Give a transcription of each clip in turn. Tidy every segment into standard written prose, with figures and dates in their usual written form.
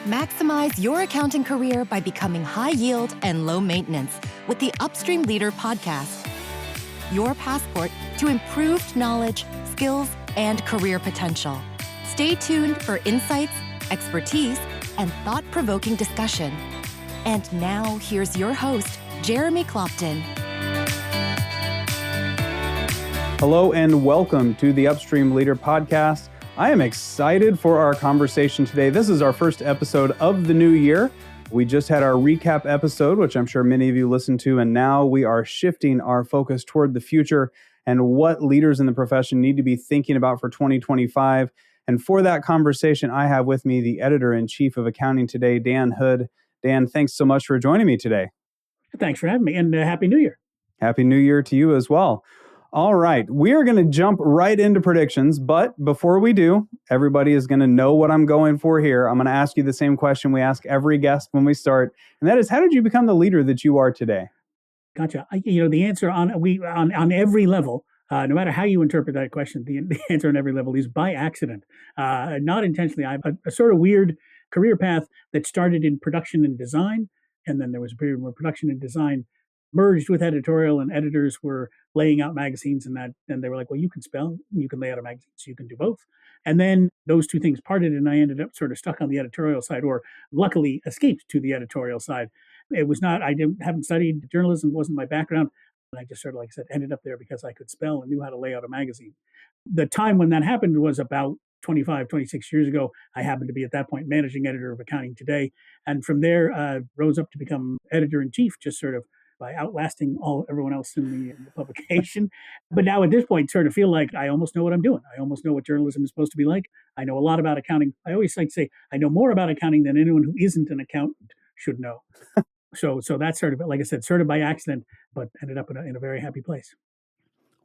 Maximize your accounting career by becoming high yield and low maintenance with the Upstream Leader podcast. Your passport to improved knowledge, skills, and career potential. Stay tuned for insights, expertise, and thought-provoking discussion. And now, here's your host, Jeremy Clopton. Hello and welcome to the Upstream Leader podcast. I am excited for our conversation today. This is our first episode of the new year. We just had our recap episode, which I'm sure many of you listened to, and now we are shifting our focus toward the future and what leaders in the profession need to be thinking about for 2025. And for that conversation, I have with me the Editor-in-Chief of Accounting Today, Dan Hood. Dan, thanks so much for joining me today. Thanks for having me, and Happy New Year. Happy New Year to you as well. All right, we are going to jump right into predictions, but before we do, everybody is going to know what I'm going for here. I'm going to ask you the same question we ask every guest when we start, and that is, how did you become the leader that you are today? Gotcha. The answer on every level, no matter how you interpret that question, the answer on every level is by accident, not intentionally. I have a sort of weird career path that started in production and design, and then there was a period where production and design merged with editorial, and editors were laying out magazines, and they were like, well, you can spell, you can lay out a magazine, so you can do both. And then those two things parted, and I ended up sort of stuck on the editorial side, or luckily escaped to the editorial side. It was not, haven't studied journalism, wasn't my background. And I just sort of, like I said, ended up there because I could spell and knew how to lay out a magazine. The time when that happened was about 25, 26 years ago. I happened to be at that point managing editor of Accounting Today. And from there, rose up to become editor-in-chief, just sort of by outlasting everyone else in the publication. But now at this point, sort of feel like I almost know what I'm doing. I almost know what journalism is supposed to be like. I know a lot about accounting. I always like to say, I know more about accounting than anyone who isn't an accountant should know. So that's sort of, like I said, sort of by accident, but ended up in a very happy place.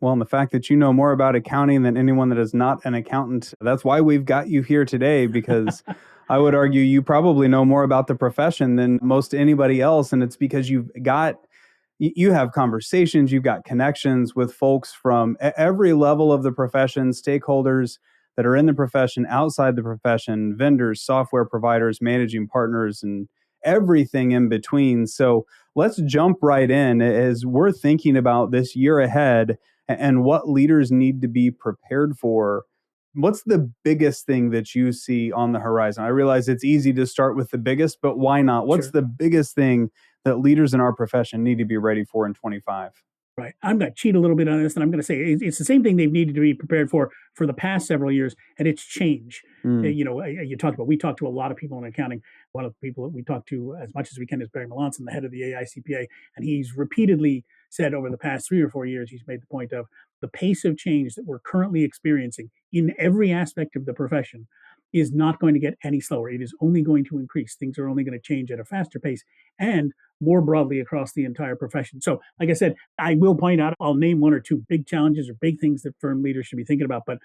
Well, and the fact that you know more about accounting than anyone that is not an accountant, that's why we've got you here today, because I would argue you probably know more about the profession than most anybody else. And it's because you have conversations, you've got connections with folks from every level of the profession, stakeholders that are in the profession, outside the profession, vendors, software providers, managing partners, and everything in between. So let's jump right in as we're thinking about this year ahead and what leaders need to be prepared for. What's the biggest thing that you see on the horizon? I realize it's easy to start with the biggest, but why not? What's the biggest thing that leaders in our profession need to be ready for in 25? Right. I'm going to cheat a little bit on this, and I'm going to say it's the same thing they've needed to be prepared for the past several years, and it's change. We talked to a lot of people in accounting. One of the people that we talk to as much as we can is Barry Melanson, the head of the AICPA, and he's repeatedly said over the past 3 or 4 years, he's made the point of the pace of change that we're currently experiencing in every aspect of the profession is not going to get any slower. It is only going to increase. Things are only going to change at a faster pace and more broadly across the entire profession. So, like I said, I will point out, I'll name 1 or 2 big challenges or big things that firm leaders should be thinking about. But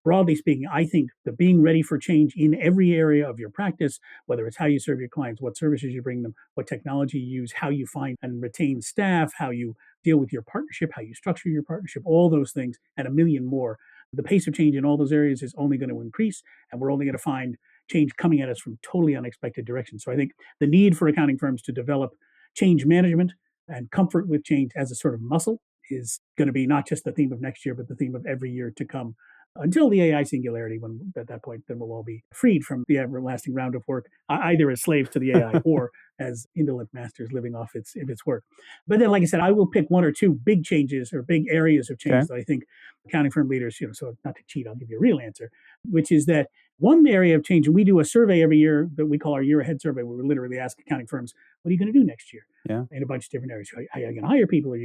broadly speaking, I think the being ready for change in every area of your practice, whether it's how you serve your clients, what services you bring them, what technology you use, how you find and retain staff, how you deal with your partnership, how you structure your partnership, all those things, and a million more. The pace of change in all those areas is only going to increase, and we're only going to find change coming at us from totally unexpected directions. So I think the need for accounting firms to develop change management and comfort with change as a sort of muscle is going to be not just the theme of next year, but the theme of every year to come until the AI singularity, when at that point, then we'll all be freed from the everlasting round of work, either as slaves to the AI or as indolent masters living off its work. But then, like I said, I will pick 1 or 2 big changes or big areas of change that I think accounting firm leaders, so not to cheat, I'll give you a real answer, which is that one area of change, and we do a survey every year that we call our year ahead survey, where we literally ask accounting firms, what are you going to do next year? Yeah. In a bunch of different areas. Are you going to hire people? What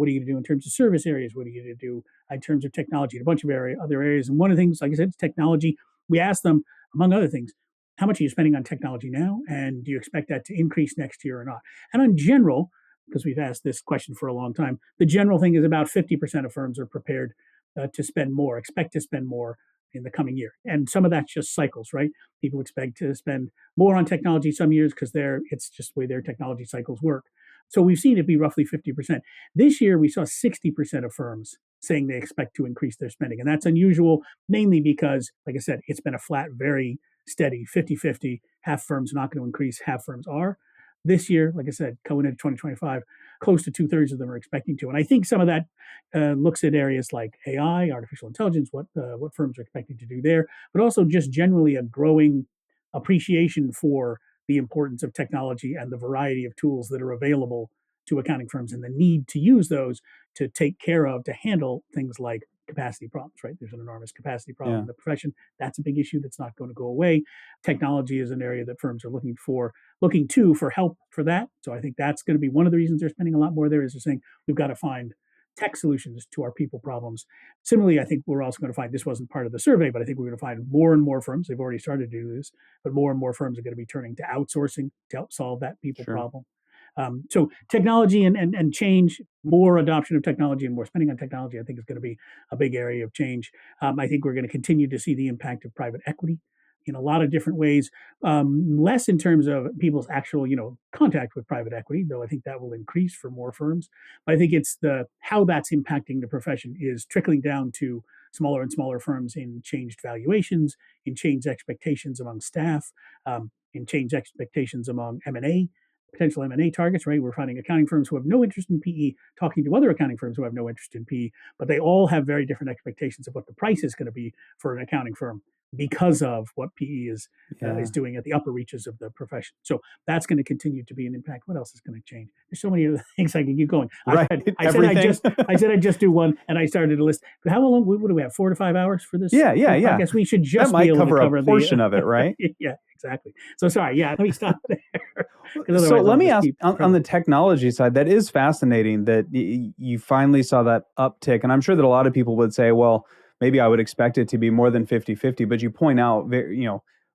are you going to do in terms of service areas? What are you going to do in terms of technology? A bunch of other areas. And one of the things, like I said, is technology. We ask them, among other things, how much are you spending on technology now? And do you expect that to increase next year or not? And in general, because we've asked this question for a long time, the general thing is about 50% of firms are prepared to spend more, expect to spend more in the coming year. And some of that's just cycles, right? People expect to spend more on technology some years because it's just the way their technology cycles work. So we've seen it be roughly 50%. This year, we saw 60% of firms saying they expect to increase their spending. And that's unusual, mainly because, like I said, it's been a flat, very steady 50-50 half firms not going to increase, half firms are. This year, like I said, going into 2025, close to 2/3 of them are expecting to. And I think some of that looks at areas like AI, artificial intelligence, what firms are expecting to do there, but also just generally a growing appreciation for the importance of technology and the variety of tools that are available to accounting firms and the need to use those to take care of, to handle things like capacity problems, right? There's an enormous capacity problem Yeah. in the profession. That's a big issue that's not going to go away. Technology is an area that firms are looking to for help for that. So I think that's going to be one of the reasons they're spending a lot more there is they're saying we've got to find tech solutions to our people problems. Similarly, I think we're also going to find, this wasn't part of the survey, but I think we're going to find more and more firms, they've already started to do this, but more and more firms are going to be turning to outsourcing to help solve that people Sure. problem. So technology and change, more adoption of technology and more spending on technology, I think is going to be a big area of change. I think we're going to continue to see the impact of private equity in a lot of different ways, less in terms of people's actual, contact with private equity, though I think that will increase for more firms. But I think it's how that's impacting the profession is trickling down to smaller and smaller firms in changed valuations, in changed expectations among staff, in changed expectations among M&A, potential M&A targets, right? We're finding accounting firms who have no interest in PE talking to other accounting firms who have no interest in PE, but they all have very different expectations of what the price is going to be for an accounting firm because of what PE is doing at the upper reaches of the profession. So that's going to continue to be an impact. What else is going to change? There's so many other things I can keep going. Right. I said I'd just do one, and I started a list. But how long? What do we have? 4 to 5 hours for this? Yeah. I guess we should just that might be able cover to cover a portion of it, right? Yeah, exactly. So sorry. Yeah, let me stop there. So let me ask on the technology side, that is fascinating that you finally saw that uptick. And I'm sure that a lot of people would say, well, maybe I would expect it to be more than 50-50, but you point out,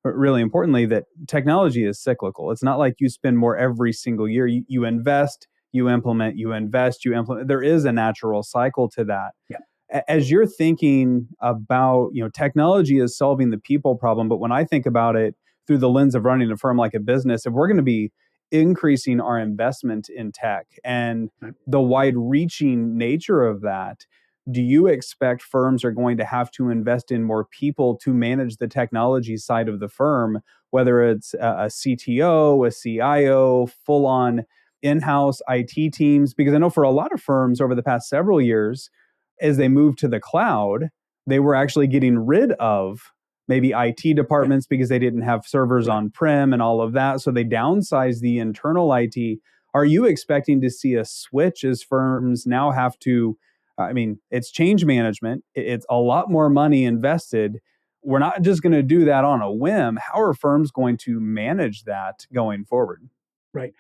really importantly, that technology is cyclical. It's not like you spend more every single year. You invest, you implement, you invest, you implement. There is a natural cycle to that. Yeah. As you're thinking about, technology is solving the people problem, but when I think about it through the lens of running a firm like a business, if we're going to be increasing our investment in tech and the wide-reaching nature of that, do you expect firms are going to have to invest in more people to manage the technology side of the firm, whether it's a CTO, a CIO, full-on in-house IT teams? Because I know for a lot of firms over the past several years, as they moved to the cloud, they were actually getting rid of maybe IT departments because they didn't have servers on-prem and all of that. So they downsized the internal IT. Are you expecting to see a switch as firms now have to, it's change management. It's a lot more money invested. We're not just going to do that on a whim. How are firms going to manage that going forward? Right.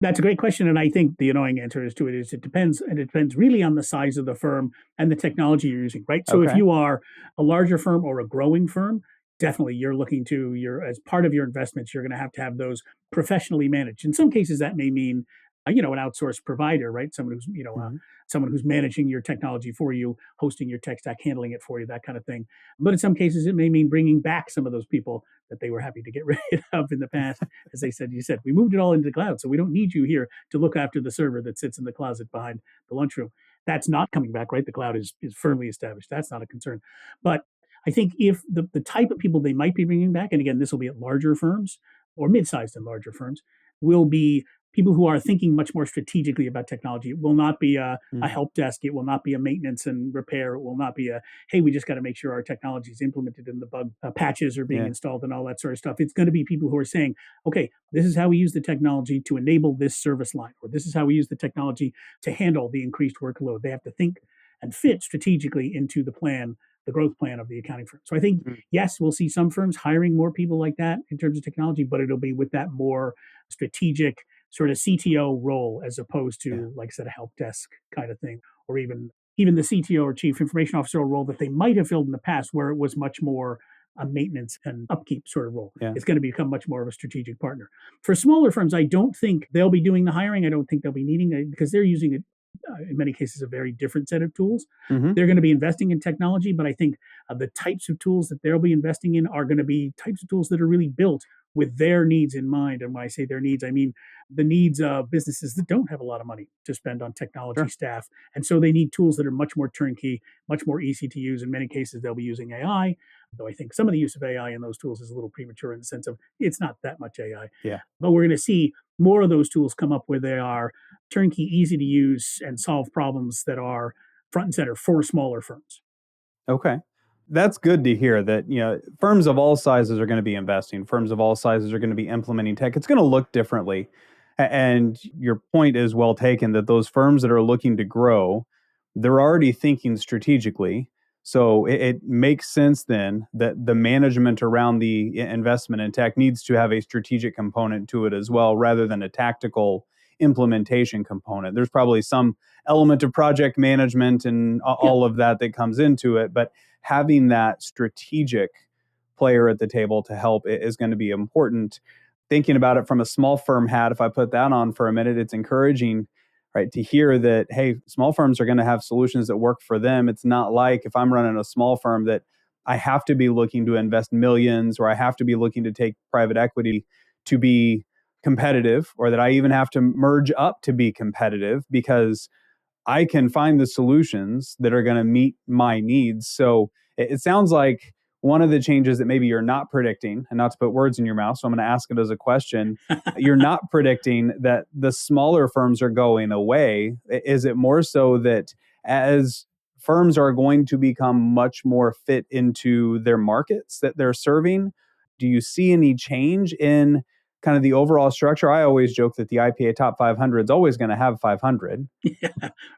That's a great question. And I think the annoying answer is it depends. And it depends really on the size of the firm and the technology you're using, right? So if you are a larger firm or a growing firm, definitely you're looking to as part of your investments, you're going to have those professionally managed. In some cases, that may mean, an outsourced provider, right? Someone who's, someone who's managing your technology for you, hosting your tech stack, handling it for you, that kind of thing. But in some cases, it may mean bringing back some of those people that they were happy to get rid of in the past. As you said, we moved it all into the cloud, so we don't need you here to look after the server that sits in the closet behind the lunchroom. That's not coming back, right? The cloud is firmly established. That's not a concern. But I think if the type of people they might be bringing back, and again, this will be at larger firms or mid-sized and larger firms, will be people who are thinking much more strategically about technology. It will not be a help desk. It will not be a maintenance and repair. It will not be hey, we just got to make sure our technology is implemented and the bug patches are being installed and all that sort of stuff. It's going to be people who are saying, okay, this is how we use the technology to enable this service line, or this is how we use the technology to handle the increased workload. They have to think and fit strategically into the growth plan of the accounting firm. So I think, yes, we'll see some firms hiring more people like that in terms of technology, but it'll be with that more strategic sort of CTO role as opposed to, like I said, a help desk kind of thing, or even the CTO or chief information officer role that they might have filled in the past where it was much more a maintenance and upkeep sort of role. It's going to become much more of a strategic partner. For smaller firms, I don't think they'll be doing the hiring. I don't think they'll be needing it because they're using it in many cases, a very different set of tools. They're going to be investing in technology, but I think the types of tools that they'll be investing in are going to be types of tools that are really built with their needs in mind. And when I say their needs, I mean the needs of businesses that don't have a lot of money to spend on technology Sure. staff. And so they need tools that are much more turnkey, much more easy to use. In many cases, they'll be using AI, though I think some of the use of AI in those tools is a little premature in the sense of it's not that much AI. Yeah. But we're going to see more of those tools come up where they are turnkey, easy to use, and solve problems that are front and center for smaller firms. Okay. That's good to hear that, firms of all sizes are going to be investing. Firms of all sizes are going to be implementing tech. It's going to look differently. And your point is well taken that those firms that are looking to grow, they're already thinking strategically. So it makes sense then that the management around the investment in tech needs to have a strategic component to it as well, rather than a tactical implementation component. There's probably some element of project management and Yeah. all of that comes into it, but having that strategic player at the table to help is going to be important. Thinking about it from a small firm hat, if I put that on for a minute, it's encouraging, right, to hear that, hey, small firms are going to have solutions that work for them. It's not like if I'm running a small firm that I have to be looking to invest millions, or I have to be looking to take private equity to be competitive, or that I even have to merge up to be competitive, because I can find the solutions that are going to meet my needs. So it sounds like one of the changes that maybe you're not predicting, and not to put words in your mouth, so I'm going to ask it as a question, you're not predicting that the smaller firms are going away. Is it more so that as firms are going to become much more fit into their markets that they're serving, do you see any change in kind of the overall structure? I always joke that the IPA top 500 is always going to have 500. Yeah,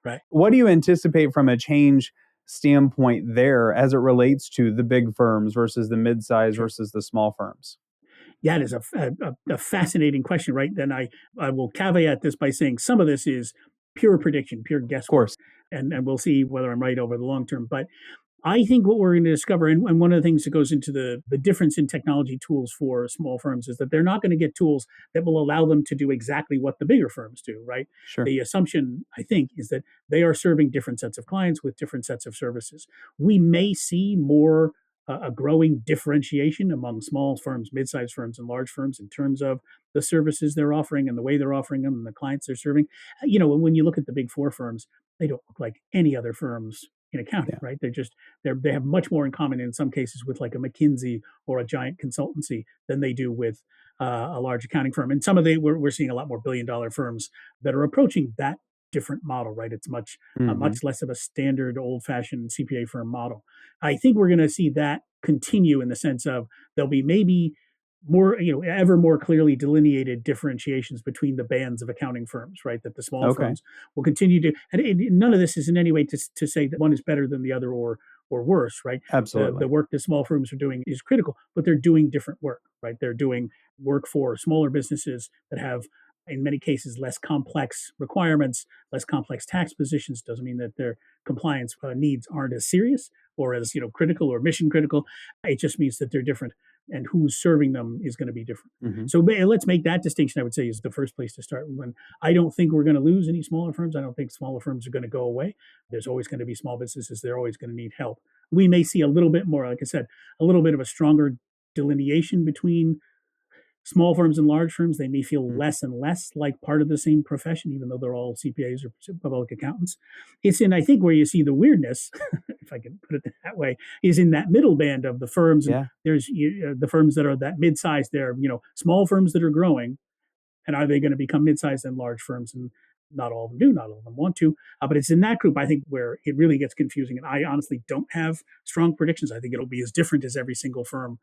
right. What do you anticipate from a change standpoint there as it relates to the big firms versus the mid-size versus the small firms? Yeah, it is a fascinating question, right? Then I will caveat this by saying some of this is pure prediction, pure Of guesswork, course. and we'll see whether I'm right over the long term. But I think what we're going to discover, and one of the things that goes into the difference in technology tools for small firms, is that they're not going to get tools that will allow them to do exactly what the bigger firms do, right? Sure. The assumption, I think, is that they are serving different sets of clients with different sets of services. We may see more a growing differentiation among small firms, mid-sized firms, and large firms in terms of the services they're offering and the way they're offering them and the clients they're serving. When you look at the big four firms, they don't look like any other firms in accounting, Yeah. right? They have much more in common in some cases with like a McKinsey or a giant consultancy than they do with a large accounting firm. And some of we're seeing a lot more billion-dollar firms that are approaching that different model, right? It's Mm-hmm. much less of a standard old-fashioned CPA firm model. I think we're going to see that continue in the sense of there'll be maybe more, ever more clearly delineated differentiations between the bands of accounting firms, right? That the small Okay. firms will continue to, and none of this is in any way to say that one is better than the other or worse, right? The Absolutely. work that small firms are doing is critical, but they're doing different work, right? They're doing work for smaller businesses that have, in many cases, less complex requirements, less complex tax positions. Doesn't mean that their compliance needs aren't as serious or as critical or mission critical. It just means that they're different, and who's serving them is going to be different. Mm-hmm. So let's make that distinction. I would say is the first place to start. When I don't think we're going to lose any smaller firms. I don't think smaller firms are going to go away. There's always going to be small businesses. They're always going to need help. We may see a little bit more, like I said, a little bit of a stronger delineation between small firms and large firms. They may feel less and less like part of the same profession, even though they're all CPAs or public accountants. It's in, I think, where you see the weirdness, if I can put it that way, is in that middle band of the firms. And Yeah. there's the firms that are that mid-sized. They're small firms that are growing, and are they going to become mid-sized and large firms? And not all of them do, not all of them want to. But it's in that group, I think, where it really gets confusing. And I honestly don't have strong predictions. I think it'll be as different as every single firm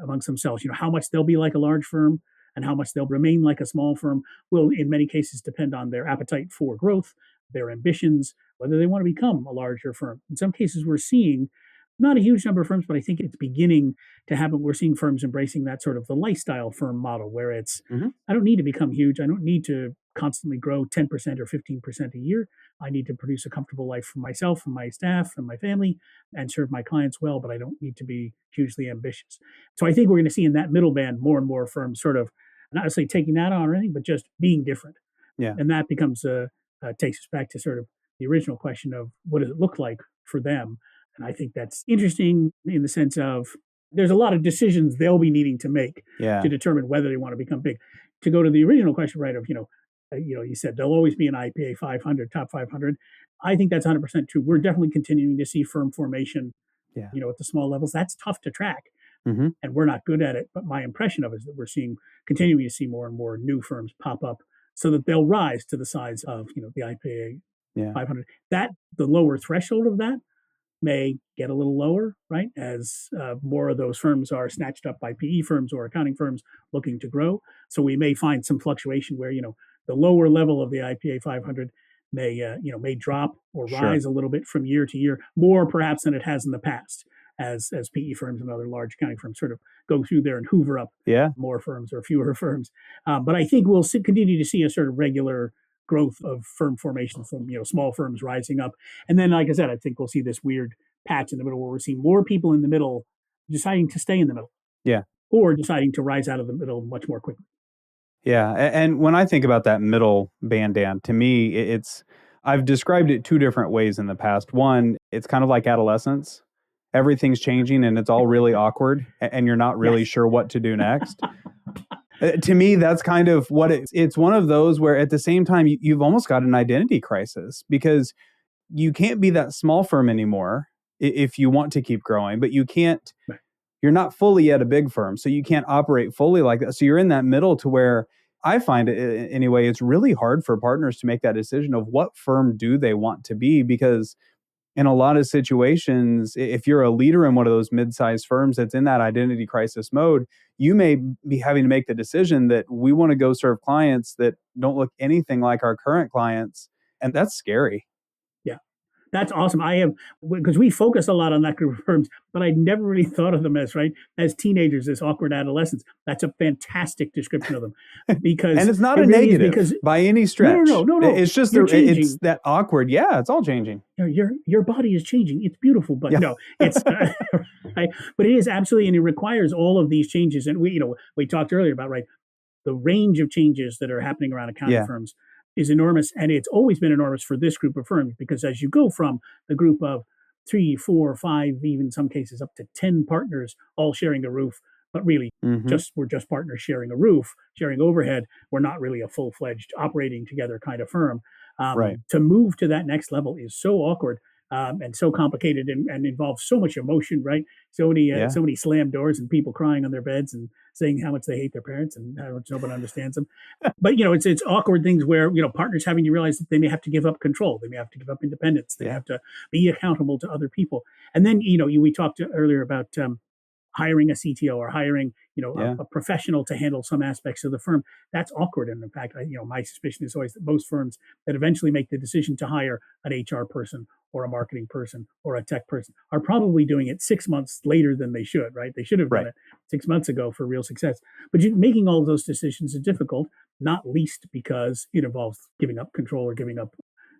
amongst themselves. How much they'll be like a large firm and how much they'll remain like a small firm will, in many cases, depend on their appetite for growth, their ambitions, whether they want to become a larger firm. In some cases, we're seeing not a huge number of firms, but I think it's beginning to happen. We're seeing firms embracing that sort of the lifestyle firm model where it's, Mm-hmm. I don't need to become huge. I don't need to constantly grow 10% or 15% a year. I need to produce a comfortable life for myself and my staff and my family and serve my clients well, but I don't need to be hugely ambitious. So I think we're going to see in that middle band more and more firms sort of, not necessarily taking that on or anything, but just being different. Yeah. And that becomes, takes us back to sort of the original question of what does it look like for them? And I think that's interesting in the sense of there's a lot of decisions they'll be needing to make Yeah. to determine whether they want to become big. To go to the original question, right, of, you said there'll always be an IPA 500, top 500. I think that's 100% true. We're definitely continuing to see firm formation, Yeah. at the small levels. That's tough to track, Mm-hmm. and we're not good at it. But my impression of it is that we're continuing to see more and more new firms pop up so that they'll rise to the size of, the IPA Yeah. 500. That the lower threshold of that may get a little lower, right? As more of those firms are snatched up by PE firms or accounting firms looking to grow. So we may find some fluctuation where, the lower level of the IPA 500 may drop or Sure. rise a little bit from year to year, more perhaps than it has in the past, as PE firms and other large accounting firms sort of go through there and hoover up Yeah. more firms or fewer firms. But I think we'll continue to see a sort of regular growth of firm formation from small firms rising up. And then, like I said, I think we'll see this weird patch in the middle where we're seeing more people in the middle deciding to stay in the middle. Yeah. Or deciding to rise out of the middle much more quickly. Yeah. And when I think about that middle band, Dan, to me, I've described it two different ways in the past. One, it's kind of like adolescence. Everything's changing and it's all really awkward and you're not really sure what to do next. To me, that's kind of what it's one of those where at the same time, you've almost got an identity crisis because you can't be that small firm anymore if you want to keep growing, but you can't, you're not fully yet a big firm. So you can't operate fully like that. So you're in that middle to where I find it anyway, it's really hard for partners to make that decision of what firm do they want to be, because in a lot of situations, if you're a leader in one of those mid-sized firms that's in that identity crisis mode, you may be having to make the decision that we want to go serve clients that don't look anything like our current clients. And that's scary. Yeah, that's awesome. Because we focus a lot on that group of firms, but I never really thought of them as teenagers, as awkward adolescents. That's a fantastic description of them, because and it's not a really negative by any stretch. No. It's just it's that awkward. Yeah, it's all changing. Your body is changing. It's beautiful, but no, it's right. But it is absolutely, and it requires all of these changes. And we talked earlier about the range of changes that are happening around accounting firms is enormous, and it's always been enormous for this group of firms, because as you go from the group of 3, 4, 5, even in some cases up to 10 partners all sharing a roof, but really we're just partners sharing a roof, sharing overhead. We're not really a full-fledged operating together kind of firm. To move to that next level is so awkward and so complicated and involves so much emotion, right? So many slammed doors and people crying on their beds and saying how much they hate their parents and how much nobody understands them. But it's awkward things where partners having to realize that they may have to give up control, they may have to give up independence, they have to be accountable to other people. And then we talked earlier about hiring a CTO or hiring a professional to handle some aspects of the firm. That's awkward. And in fact, my suspicion is always that most firms that eventually make the decision to hire an HR person or a marketing person or a tech person are probably doing it 6 months later than they should, right? They should have done it 6 months ago for real success. But making all of those decisions is difficult, not least because it involves giving up control or giving up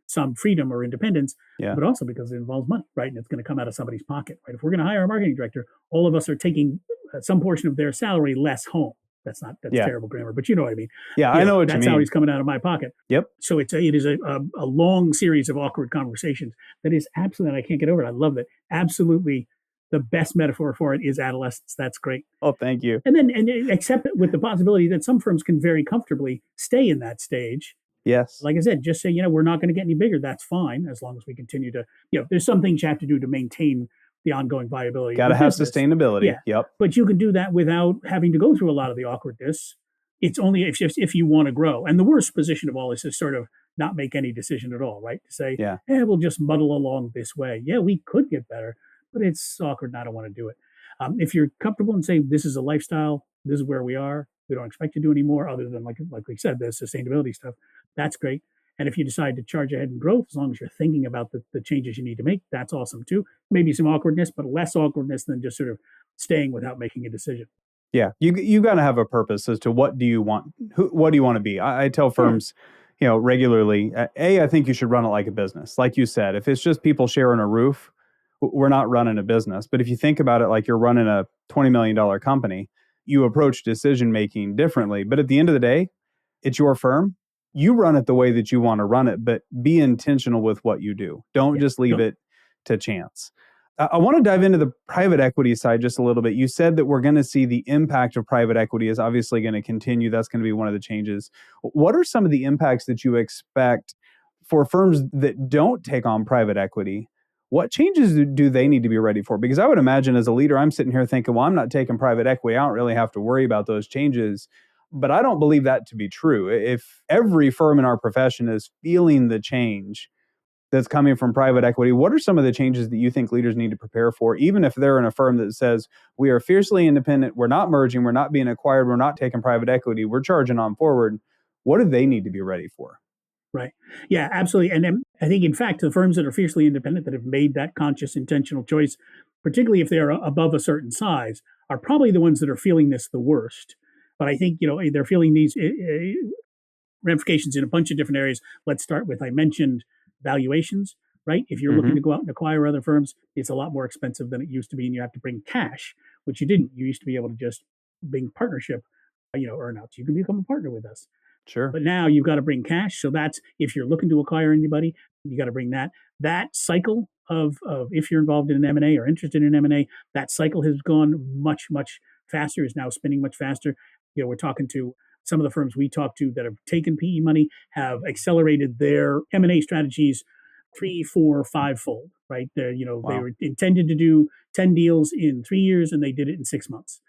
some freedom or independence, but also because it involves money, right? And it's going to come out of somebody's pocket, right? If we're going to hire a marketing director, all of us are taking some portion of their salary less home. That's terrible grammar, but you know what I mean. Yeah, I know what you mean. That's salary's coming out of my pocket. Yep. So it is a long series of awkward conversations that is absolutely, and I can't get over it. I love that. Absolutely, the best metaphor for it is adolescence. That's great. Oh, thank you. And then accept it with the possibility that some firms can very comfortably stay in that stage. Yes. Like I said, just say, we're not going to get any bigger. That's fine, as long as we continue to, there's some things you have to do to maintain the ongoing viability. Got to have sustainability. Yeah. Yep. But you can do that without having to go through a lot of the awkwardness. It's only if you want to grow. And the worst position of all is to sort of not make any decision at all, right? To say, we'll just muddle along this way. Yeah, we could get better, but it's awkward and I don't want to do it. If you're comfortable and say, this is a lifestyle, this is where we are, we don't expect to do any more other than, like we said, the sustainability stuff, that's great. And if you decide to charge ahead in growth, as long as you're thinking about the changes you need to make, that's awesome too. Maybe some awkwardness, but less awkwardness than just sort of staying without making a decision. Yeah, you got to have a purpose as to what do you want, what do you want to be. I tell firms, regularly, I think you should run it like a business. Like you said, if it's just people sharing a roof, we're not running a business. But if you think about it like you're running a $20 million company, you approach decision making differently. But at the end of the day, it's your firm. You run it the way that you want to run it, but be intentional with what you do. Don't just leave it to chance. I want to dive into the private equity side just a little bit. You said that we're going to see the impact of private equity is obviously going to continue. That's going to be one of the changes. What are some of the impacts that you expect for firms that don't take on private equity? What changes do they need to be ready for? Because I would imagine as a leader, I'm sitting here thinking, well, I'm not taking private equity. I don't really have to worry about those changes. But I don't believe that to be true. If every firm in our profession is feeling the change that's coming from private equity, what are some of the changes that you think leaders need to prepare for, even if they're in a firm that says, we are fiercely independent, we're not merging, we're not being acquired, we're not taking private equity, we're charging on forward? What do they need to be ready for? Right. Yeah, absolutely. And then I think, in fact, the firms that are fiercely independent, that have made that conscious, intentional choice, particularly if they're above a certain size, are probably the ones that are feeling this the worst. But I think, they're feeling these ramifications in a bunch of different areas. Let's start with, I mentioned, valuations, right? If you're looking to go out and acquire other firms, it's a lot more expensive than it used to be, and you have to bring cash, which you didn't. You used to be able to just bring partnership, earnouts. You can become a partner with us. Sure. But now you've got to bring cash. So that's, if you're looking to acquire anybody, you got to bring that. That cycle of if you're involved in an M&A or interested in M&A, that cycle has gone much, much faster, is now spinning much faster. We're talking to some of the firms we talk to that have taken PE money, have accelerated their M&A strategies 3, 4, 5-fold, right? They were intended to do 10 deals in 3 years, and they did it in 6 months.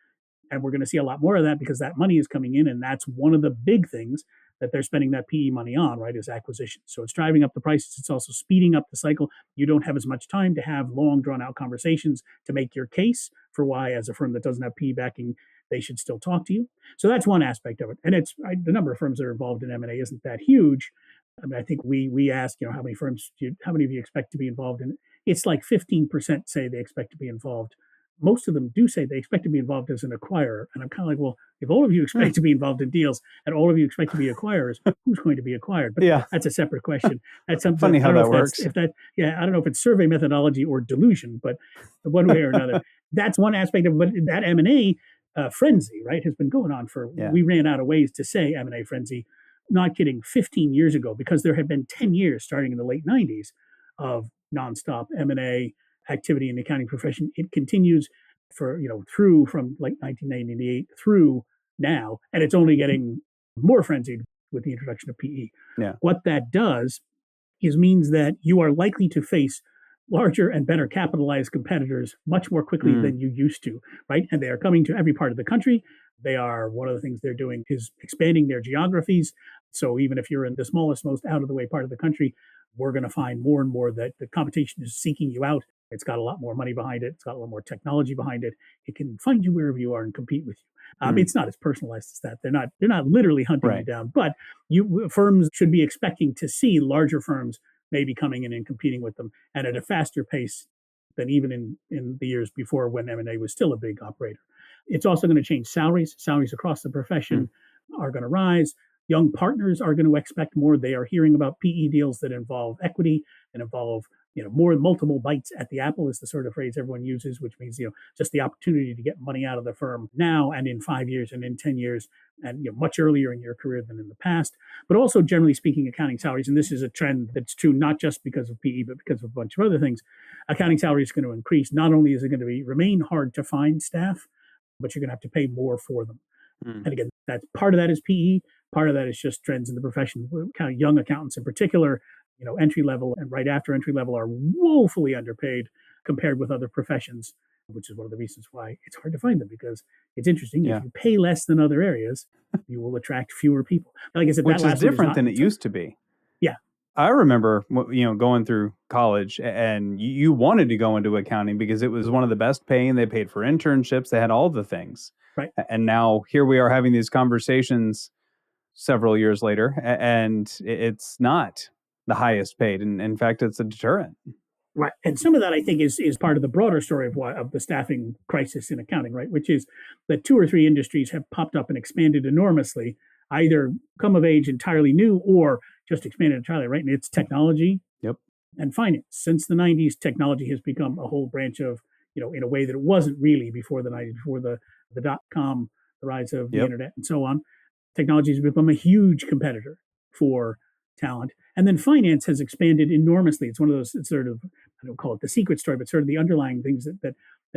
And we're going to see a lot more of that because that money is coming in. And that's one of the big things that they're spending that PE money on, right, is acquisition. So it's driving up the prices. It's also speeding up the cycle. You don't have as much time to have long, drawn out conversations to make your case for why, as a firm that doesn't have PE backing, they should still talk to you. So that's one aspect of it. And it's the number of firms that are involved in M&A isn't that huge. I mean, I think we ask, how many firms, how many of you expect to be involved in it? It's like 15% say they expect to be involved. Most of them do say they expect to be involved as an acquirer. And I'm kind of like, well, if all of you expect to be involved in deals and all of you expect to be acquirers, who's going to be acquired? But that's a separate question. That's something funny how that works. I don't know if it's survey methodology or delusion, but one way or another, that's one aspect of it. But that M&A frenzy, right, has been going on for, we ran out of ways to say M&A frenzy, not kidding, 15 years ago, because there had been 10 years starting in the late 90s of nonstop M&A activity in the accounting profession. It continues through from like 1998 through now, and it's only getting more frenzied with the introduction of PE. Yeah. What that does is means that you are likely to face larger and better capitalized competitors much more quickly than you used to, right? And they are coming to every part of the country. One of the things they're doing is expanding their geographies. So even if you're in the smallest, most out of the way part of the country, we're going to find more and more that the competition is seeking you out. It's got a lot more money behind it. It's got a lot more technology behind it. It can find you wherever you are and compete with you. It's not as personalized as that. They're not literally hunting you down, but firms should be expecting to see larger firms maybe coming in and competing with them, and at a faster pace than even in the years before, when M&A was still a big operator. It's also going to change salaries. Salaries across the profession are going to rise. Young partners are going to expect more. They are hearing about PE deals that involve equity and involve more multiple bites at the apple, is the sort of phrase everyone uses, which means just the opportunity to get money out of the firm now and in 5 years and in 10 years, and much earlier in your career than in the past. But also, generally speaking, accounting salaries, and this is a trend that's true not just because of PE but because of a bunch of other things. Accounting salaries is going to increase. Not only is it going to remain hard to find staff, but you're going to have to pay more for them. And again, that's part of that is PE. Part of that is just trends in the profession. Kind of young accountants in particular, entry level and right after entry level, are woefully underpaid compared with other professions, which is one of the reasons why it's hard to find them, because it's interesting. If you pay less than other areas, you will attract fewer people. Like I said, which is different than it used to be. Yeah. I remember, going through college, and you wanted to go into accounting because it was one of the best paying. They paid for internships. They had all the things. Right. And now here we are having these conversations several years later, and it's not the highest paid. And in fact, it's a deterrent. Right. And some of that, I think, is part of the broader story of the staffing crisis in accounting, right? Which is that 2 or 3 industries have popped up and expanded enormously, either come of age entirely new or just expanded entirely, right? And it's technology and finance. Since the 90s, technology has become a whole branch of, in a way that it wasn't really before the 90s, before the dot-com, the rise of the internet and so on. Technology has become a huge competitor for talent. And then finance has expanded enormously. It's one of those, it's sort of, I don't call it the secret story, but sort of the underlying things that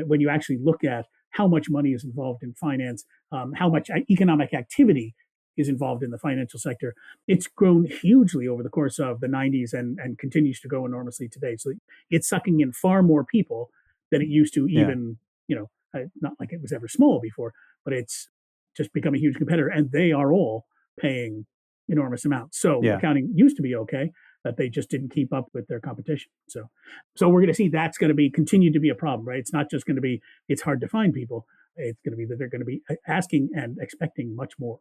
when you actually look at how much money is involved in finance, how much economic activity is involved in the financial sector, it's grown hugely over the course of the 90s and continues to grow enormously today. So it's sucking in far more people than it used to, Yeah. even, not like it was ever small before, but it's just become a huge competitor, and they are all paying enormous amounts. So Yeah. accounting used to be okay, but they just didn't keep up with their competition. So we're going to see that's going to be continue to be a problem, right? It's not just going to be it's hard to find people. It's going to be that they're going to be asking and expecting much more.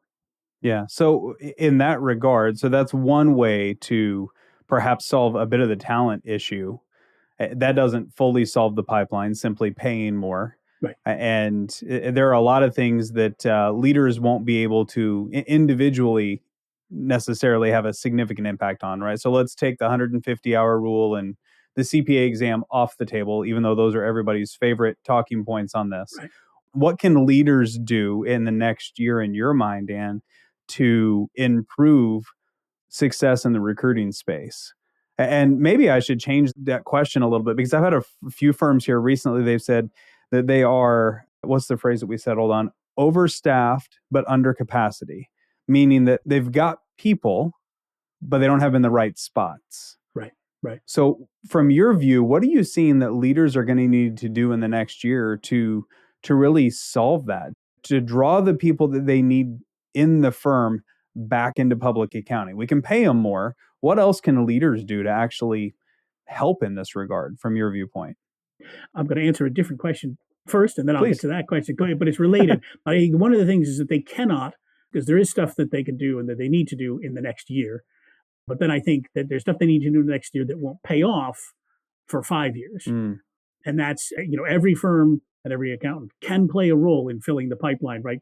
Yeah. So in that regard, so that's one way to perhaps solve a bit of the talent issue. That doesn't fully solve the pipeline, simply paying more. Right. And there are a lot of things that leaders won't be able to individually necessarily have a significant impact on, right? So let's take the 150-hour rule and the CPA exam off the table, even though those are everybody's favorite talking points on this. Right. What can leaders do in the next year, in your mind, Dan, to improve success in the recruiting space? And maybe I should change that question a little bit, because I've had a few firms here recently. They've said that they are, what's the phrase that we settled on? Overstaffed, but under capacity, meaning that they've got people, but they don't have them in the right spots. Right. So from your view, what are you seeing that leaders are going to need to do in the next year to really solve that, to draw the people that they need in the firm back into public accounting? We can pay them more. What else can leaders do to actually help in this regard from your viewpoint? I'm going to answer a different question first, and then I'll get Please. to that question. But it's related. I think one of the things is that they cannot, because there is stuff that they can do and that they need to do in the next year. But then I think that there's stuff they need to do next year that won't pay off for 5 years. And that's, every firm and every accountant can play a role in filling the pipeline, right?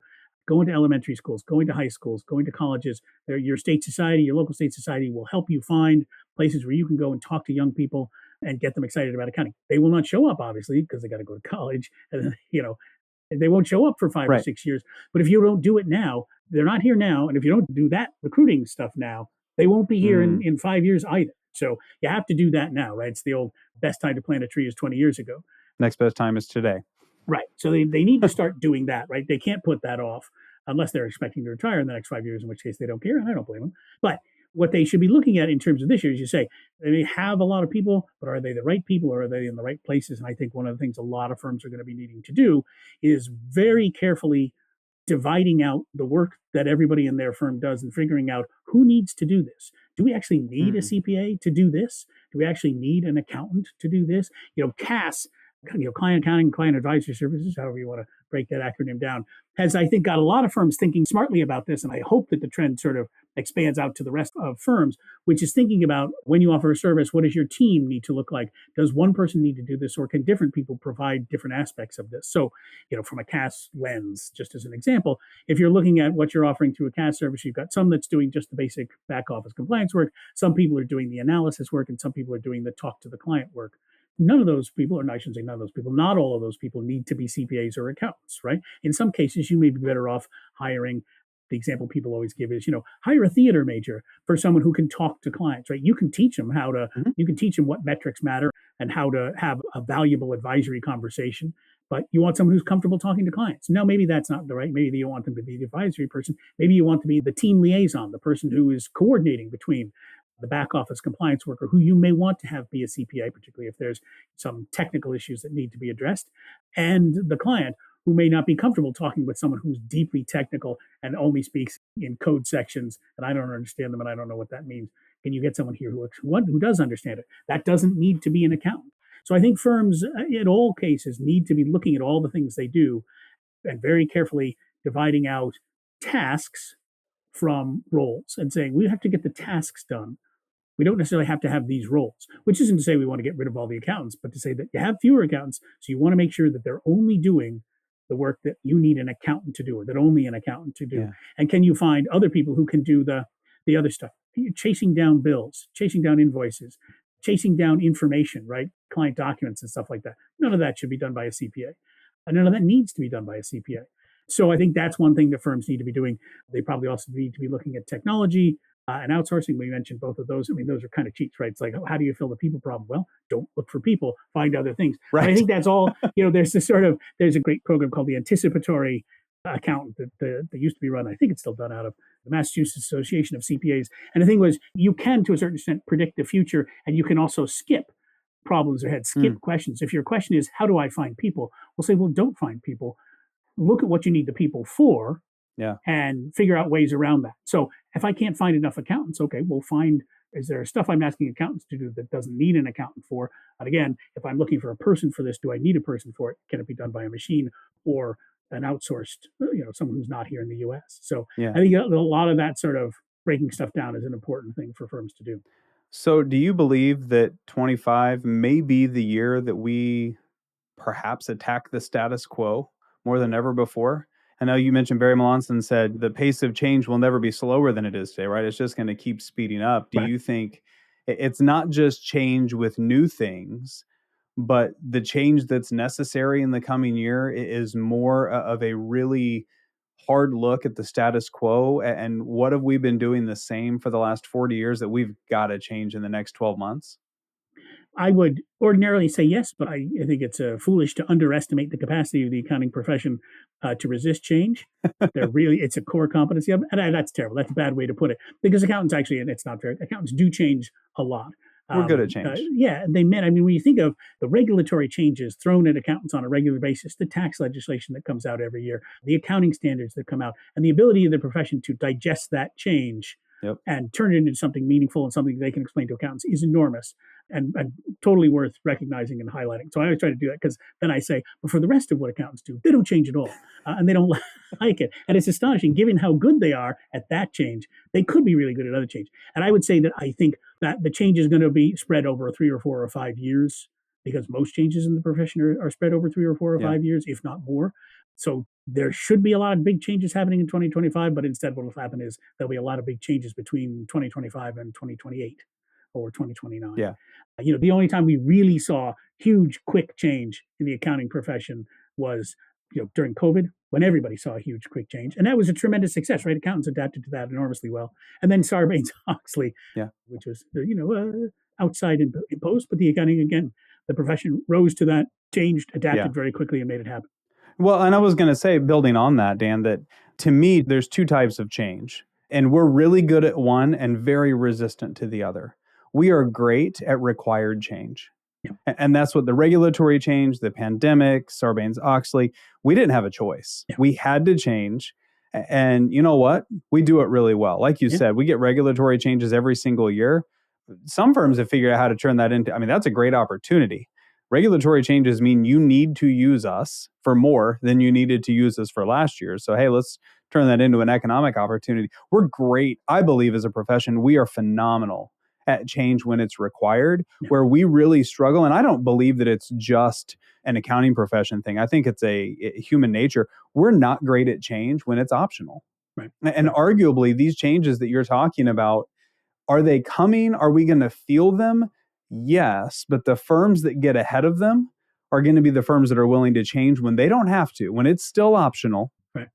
Going to elementary schools, going to high schools, going to colleges. Your state society, your local state society will help you find places where you can go and talk to young people and get them excited about accounting. They will not show up, obviously, because they got to go to college. And, they won't show up for 5 or 6 years. But if you don't do it now, they're not here now. And if you don't do that recruiting stuff now, they won't be here in 5 years either. So you have to do that now, right? It's the old best time to plant a tree is 20 years ago. Next best time is today. Right. So they need to start doing that, right? They can't put that off unless they're expecting to retire in the next 5 years, in which case they don't care. And I don't blame them. But what they should be looking at in terms of this year, as you say, they may have a lot of people, but are they the right people, or are they in the right places? And I think one of the things a lot of firms are going to be needing to do is very carefully dividing out the work that everybody in their firm does and figuring out who needs to do this. Do we actually need a CPA to do this? Do we actually need an accountant to do this? CAS, client accounting, client advisory services, however you want to break that acronym down, has, I think, got a lot of firms thinking smartly about this. And I hope that the trend sort of expands out to the rest of firms, which is thinking about when you offer a service, what does your team need to look like? Does one person need to do this, or can different people provide different aspects of this? So, from a CAS lens, just as an example, if you're looking at what you're offering through a CAS service, you've got some that's doing just the basic back office compliance work. Some people are doing the analysis work, and some people are doing the talk to the client work. None of those people, or I shouldn't say none of those people, not all of those people need to be CPAs or accountants, right? In some cases, you may be better off hiring. The example people always give is, hire a theater major for someone who can talk to clients, right? You can teach them you can teach them what metrics matter and how to have a valuable advisory conversation. But you want someone who's comfortable talking to clients. No, maybe that's not the right. Maybe you want them to be the advisory person. Maybe you want to be the team liaison, the person who is coordinating between the back office compliance worker, who you may want to have be a CPA, particularly if there's some technical issues that need to be addressed, and the client, who may not be comfortable talking with someone who's deeply technical and only speaks in code sections, and I don't understand them and I don't know what that means. Can you get someone here who does understand it? That doesn't need to be an accountant. So I think firms in all cases need to be looking at all the things they do and very carefully dividing out tasks from roles and saying, we have to get the tasks done. We don't necessarily have to have these roles, which isn't to say we want to get rid of all the accountants, but to say that you have fewer accountants. So you want to make sure that they're only doing the work that you need an accountant to do, or that only an accountant to do. Yeah. And can you find other people who can do the other stuff? Chasing down bills, chasing down invoices, chasing down information, right? Client documents and stuff like that. None of that should be done by a CPA. And none of that needs to be done by a CPA. So I think that's one thing that firms need to be doing. They probably also need to be looking at technology. And outsourcing, we mentioned both of those. I mean, those are kind of cheats, right? It's like, how do you fill the people problem? Well, don't look for people, find other things. But I Right. think that's all, there's a great program called the Anticipatory Accountant that used to be run, I think it's still done out of the Massachusetts Association of CPAs. And the thing was, you can, to a certain extent, predict the future, and you can also skip problems ahead, skip questions. If your question is, how do I find people? We'll say, well, don't find people. Look at what you need the people for, Yeah. and figure out ways around that. So if I can't find enough accountants, okay, we'll find, is there stuff I'm asking accountants to do that doesn't need an accountant for? And again, if I'm looking for a person for this, do I need a person for it? Can it be done by a machine or an outsourced, someone who's not here in the US? So Yeah. I think a lot of that sort of breaking stuff down is an important thing for firms to do. So do you believe that 25 may be the year that we perhaps attack the status quo more than ever before? I know you mentioned Barry Melanson said the pace of change will never be slower than it is today, right? It's just going to keep speeding up. Do Right. you think it's not just change with new things, but the change that's necessary in the coming year is more of a really hard look at the status quo and what have we been doing the same for the last 40 years that we've got to change in the next 12 months? I would ordinarily say yes, but I think it's foolish to underestimate the capacity of the accounting profession to resist change. It's a core competency of, and that's terrible. That's a bad way to put it, because accountants actually, and it's not fair, accountants do change a lot. We're good at change. Yeah, I mean, when you think of the regulatory changes thrown at accountants on a regular basis, the tax legislation that comes out every year, the accounting standards that come out, and the ability of the profession to digest that change and turn it into something meaningful and something they can explain to accountants is enormous and totally worth recognizing and highlighting. So I always try to do that, because then I say, but for the rest of what accountants do, they don't change at all, and they don't like it. And it's astonishing, given how good they are at that change, they could be really good at other change. And I would say that I think that the change is going to be spread over 3 or 4 or 5 years, because most changes in the profession are spread over 3 or 4 or 5 years, if not more. So there should be a lot of big changes happening in 2025, but instead what will happen is there'll be a lot of big changes between 2025 and 2028 or 2029. Yeah. The only time we really saw huge, quick change in the accounting profession was, during COVID, when everybody saw a huge, quick change. And that was a tremendous success, right? Accountants adapted to that enormously well. And then Sarbanes-Oxley, which was, outside imposed, but the accounting, again, the profession rose to that, changed, adapted very quickly, and made it happen. Well, and I was going to say, building on that, Dan, that to me, there's two types of change, and we're really good at one and very resistant to the other. We are great at required change. Yeah. And that's what the regulatory change, the pandemic, Sarbanes-Oxley, we didn't have a choice. Yeah. We had to change. And you know what? We do it really well. Like you said, we get regulatory changes every single year. Some firms have figured out how to turn that into, that's a great opportunity. Regulatory changes mean you need to use us for more than you needed to use us for last year. So, hey, let's turn that into an economic opportunity. We're great. I believe as a profession, we are phenomenal at change when it's required. Where we really struggle, and I don't believe that it's just an accounting profession thing. I think it's a human nature. We're not great at change when it's optional. Right. And arguably, these changes that you're talking about, are they coming? Are we going to feel them? Yes, but the firms that get ahead of them are going to be the firms that are willing to change when they don't have to, when it's still optional. Right.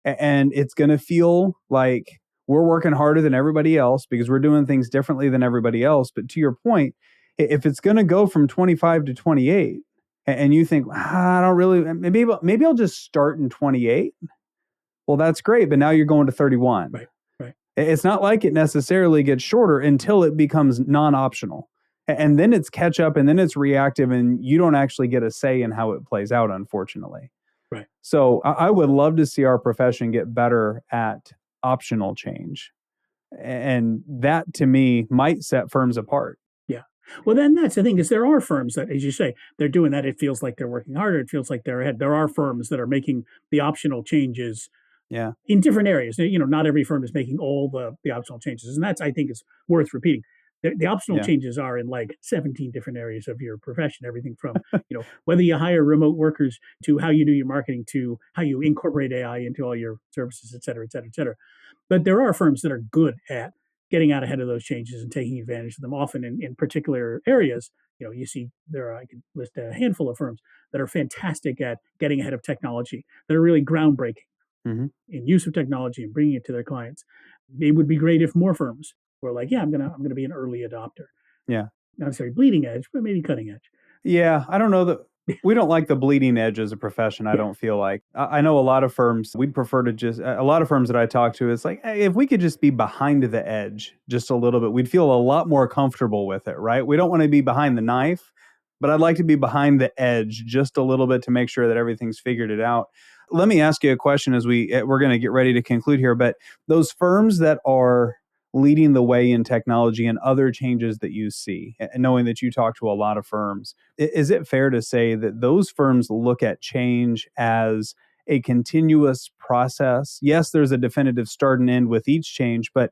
And it's going to feel like we're working harder than everybody else because we're doing things differently than everybody else. But to your point, if it's going to go from 25 to 28 and you think, I don't really, maybe I'll just start in 28. Well, that's great. But now you're going to 31. Right. It's not like it necessarily gets shorter until it becomes non-optional. And then it's catch up and then it's reactive and you don't actually get a say in how it plays out, unfortunately. Right. So I would love to see our profession get better at optional change. And that to me might set firms apart. Yeah. Well, then that's the thing, is there are firms that, as you say, they're doing that. It feels like they're working harder. It feels like they're ahead. There are firms that are making the optional changes in different areas. Not every firm is making all the optional changes. And that's, I think, is worth repeating. The optional changes are in like 17 different areas of your profession, everything from, whether you hire remote workers to how you do your marketing to how you incorporate AI into all your services, et cetera, et cetera, et cetera. But there are firms that are good at getting out ahead of those changes and taking advantage of them, often in particular areas. You see I can list a handful of firms that are fantastic at getting ahead of technology, that are really groundbreaking in use of technology and bringing it to their clients. It would be great if more firms who are like, yeah, I'm gonna be an early adopter. Yeah. Not necessarily bleeding edge, but maybe cutting edge. Yeah, I don't know that we don't like the bleeding edge as a profession. I Yeah. don't feel like I know a lot of firms. We'd prefer to just a lot of firms that I talk to. It's like, hey, if we could just be behind the edge just a little bit, we'd feel a lot more comfortable with it, right? We don't want to be behind the knife, but I'd like to be behind the edge just a little bit to make sure that everything's figured it out. Let me ask you a question as we're going to get ready to conclude here. But those firms that are leading the way in technology and other changes that you see, and knowing that you talk to a lot of firms, is it fair to say that those firms look at change as a continuous process? Yes, there's a definitive start and end with each change, but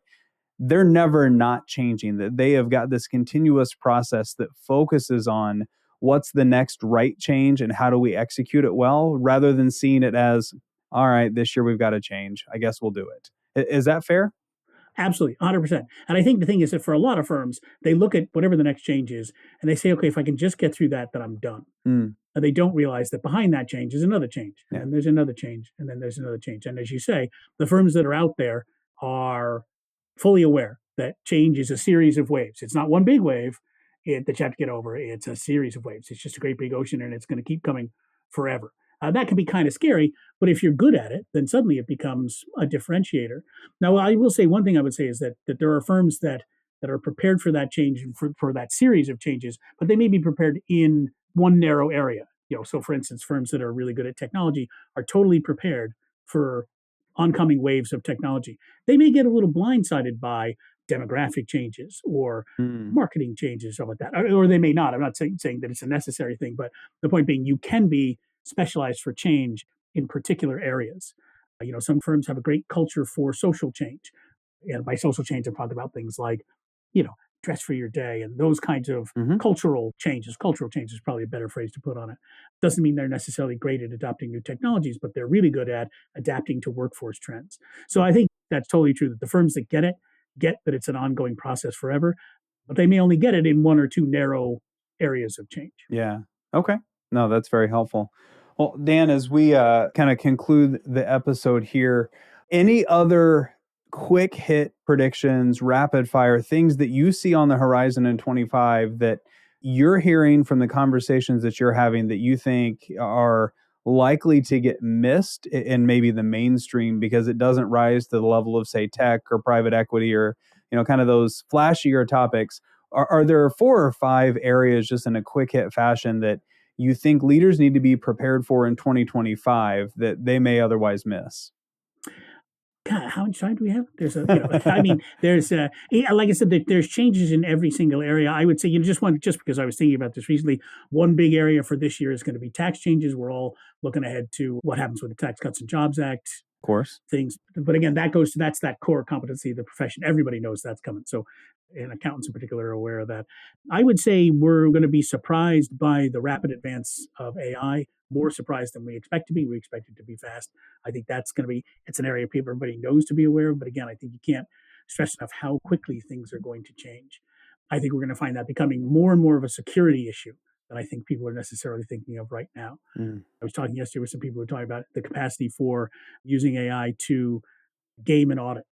they're never not changing, that they have got this continuous process that focuses on what's the next right change and how do we execute it well, rather than seeing it as, all right, this year we've got to change. I guess we'll do it. Is that fair? Absolutely, 100%. And I think the thing is that for a lot of firms, they look at whatever the next change is and they say, okay, if I can just get through that, then I'm done. Mm, And they don't realize that behind that change is another change. And yeah. then there's another change. And then there's another change. And as you say, the firms that are out there are fully aware that change is a series of waves. It's not one big wave that you have to get over. It's a series of waves. It's just a great big ocean and it's going to keep coming forever. That can be kind of scary, but if you're good at it, then suddenly it becomes a differentiator. Now, I will say one thing I would say is that there are firms that are prepared for that change and for that series of changes, but they may be prepared in one narrow area. So for instance, firms that are really good at technology are totally prepared for oncoming waves of technology. They may get a little blindsided by demographic changes or Mm, marketing changes, stuff like that, or they may not. I'm not saying that it's a necessary thing, but the point being, you can be specialized for change in particular areas. Some firms have a great culture for social change, and by social change, I'm talking about things like, you know, dress for your day and those kinds of hmm cultural changes. Cultural change is probably a better phrase to put on it. Doesn't mean they're necessarily great at adopting new technologies, but they're really good at adapting to workforce trends. So I think that's totally true that the firms that get that it's an ongoing process forever, but they may only get it in one or two narrow areas of change. Yeah. Okay. No, that's very helpful. Well, Dan, as we kind of conclude the episode here, any other quick hit predictions, rapid fire things that you see on the horizon in 25 that you're hearing from the conversations that you're having that you think are likely to get missed in maybe the mainstream because it doesn't rise to the level of, say, tech or private equity or, kind of those flashier topics? Are there 4 or 5 areas just in a quick hit fashion that you think leaders need to be prepared for in 2025 that they may otherwise miss? God, how much time do we have? I mean, like I said, there's changes in every single area. I would say, just because I was thinking about this recently, one big area for this year is going to be tax changes. We're all looking ahead to what happens with the Tax Cuts and Jobs Act Of course. things. But again, that's that core competency of the profession. Everybody knows that's coming. So, and accountants in particular are aware of that. I would say we're going to be surprised by the rapid advance of AI, more surprised than we expect to be. We expect it to be fast. I think it's an area everybody knows to be aware of. But again, I think you can't stress enough how quickly things are going to change. I think we're going to find that becoming more and more of a security issue than I think people are necessarily thinking of right now. Mm, I was talking yesterday with some people who were talking about the capacity for using AI to game an audit.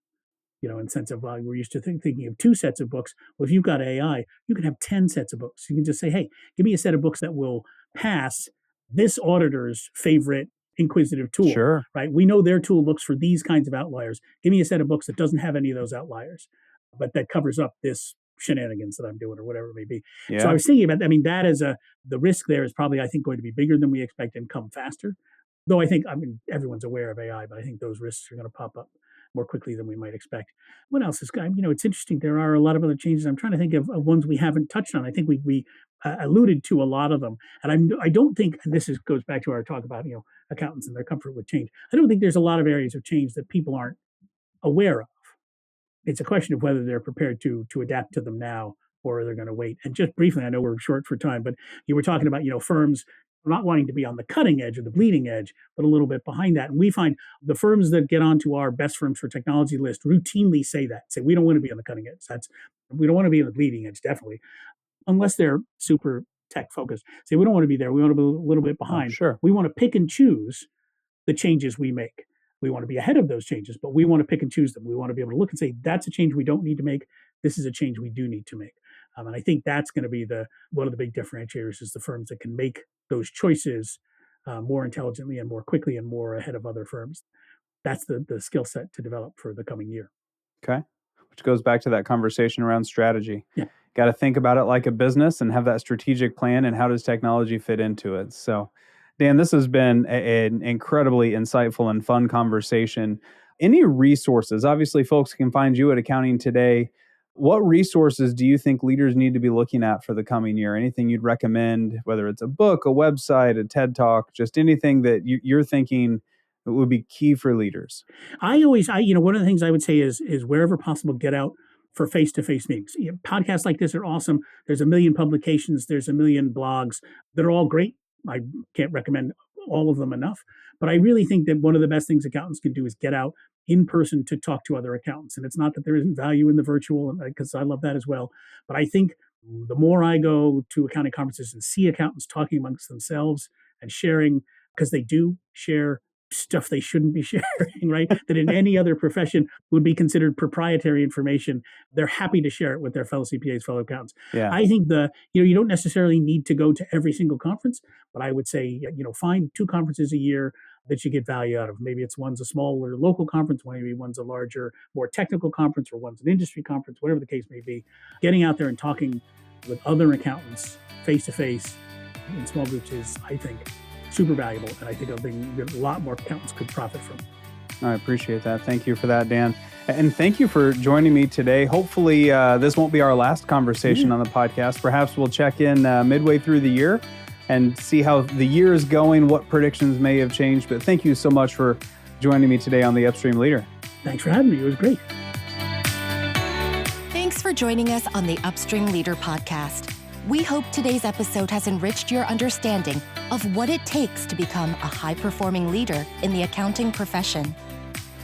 In sense of we're used to thinking of 2 sets of books. Well, if you've got AI, you can have 10 sets of books. You can just say, hey, give me a set of books that will pass this auditor's favorite inquisitive tool, sure. right? We know their tool looks for these kinds of outliers. Give me a set of books that doesn't have any of those outliers, but that covers up this shenanigans that I'm doing or whatever it may be. So I Yeah. was thinking about, the risk there is probably, I think, going to be bigger than we expect and come faster. Though everyone's aware of AI, but I think those risks are going to pop up more quickly than we might expect. What else is, it's interesting. There are a lot of other changes. I'm trying to think of ones we haven't touched on. I think we alluded to a lot of them. And I don't think, and goes back to our talk about, accountants and their comfort with change. I don't think there's a lot of areas of change that people aren't aware of. It's a question of whether they're prepared to adapt to them now or they're going to wait. And just briefly, I know we're short for time, but you were talking about, firms not wanting to be on the cutting edge or the bleeding edge, but a little bit behind that. And we find the firms that get onto our best firms for technology list routinely say we don't want to be on the cutting edge. We don't want to be on the bleeding edge, definitely, unless they're super tech focused. We don't want to be there. We want to be a little bit Oh, behind. sure. We want to pick and choose the changes we make. We want to be ahead of those changes, but we want to pick and choose them. We want to be able to look and say, that's a change we don't need to make. this is a change we do need to make. And I think that's going to be one of the big differentiators is the firms that can make those choices more intelligently and more quickly and more ahead of other firms. That's the skill set to develop for the coming year. Okay. Which goes back to that conversation around strategy. Yeah. Got to think about it like a business and have that strategic plan, and how does technology fit into it. So, Dan, this has been an incredibly insightful and fun conversation. Any resources? Obviously, folks can find you at Accounting Today. What resources do you think leaders need to be looking at for the coming year? Anything you'd recommend, whether it's a book, a website, a TED Talk, just anything that you're thinking would be key for leaders? One of the things I would say is wherever possible, get out for face-to-face meetings. Podcasts like this are awesome. There's a million publications. There's a million blogs that are all great. I can't recommend all of them enough. But I really think that one of the best things accountants can do is get out in person to talk to other accountants. And it's not that there isn't value in the virtual, because I love that as well. But I think the more I go to accounting conferences and see accountants talking amongst themselves and sharing, because they do share stuff they shouldn't be sharing, right? That in any other profession would be considered proprietary information. They're happy to share it with their fellow CPAs, fellow accountants. Yeah. I think you don't necessarily need to go to every single conference, but I would say, find 2 conferences a year that you get value out of. Maybe one's a smaller local conference, maybe one's a larger, more technical conference, or one's an industry conference, whatever the case may be. Getting out there and talking with other accountants face to face in small groups is, I think, super valuable, and I think a lot more accountants could profit from. I appreciate that. Thank you for that, Dan. And thank you for joining me today. Hopefully, this won't be our last conversation on the podcast. Perhaps we'll check in midway through the year and see how the year is going, what predictions may have changed. But thank you so much for joining me today on the Upstream Leader. Thanks for having me. It was great. Thanks for joining us on the Upstream Leader podcast. We hope today's episode has enriched your understanding of what it takes to become a high-performing leader in the accounting profession.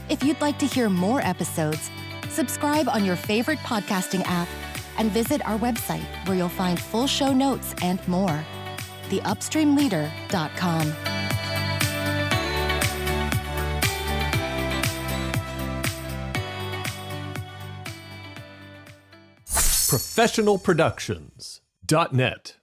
If you'd like to hear more episodes, subscribe on your favorite podcasting app and visit our website where you'll find full show notes and more. theupstreamleader.com. professionalproductions.net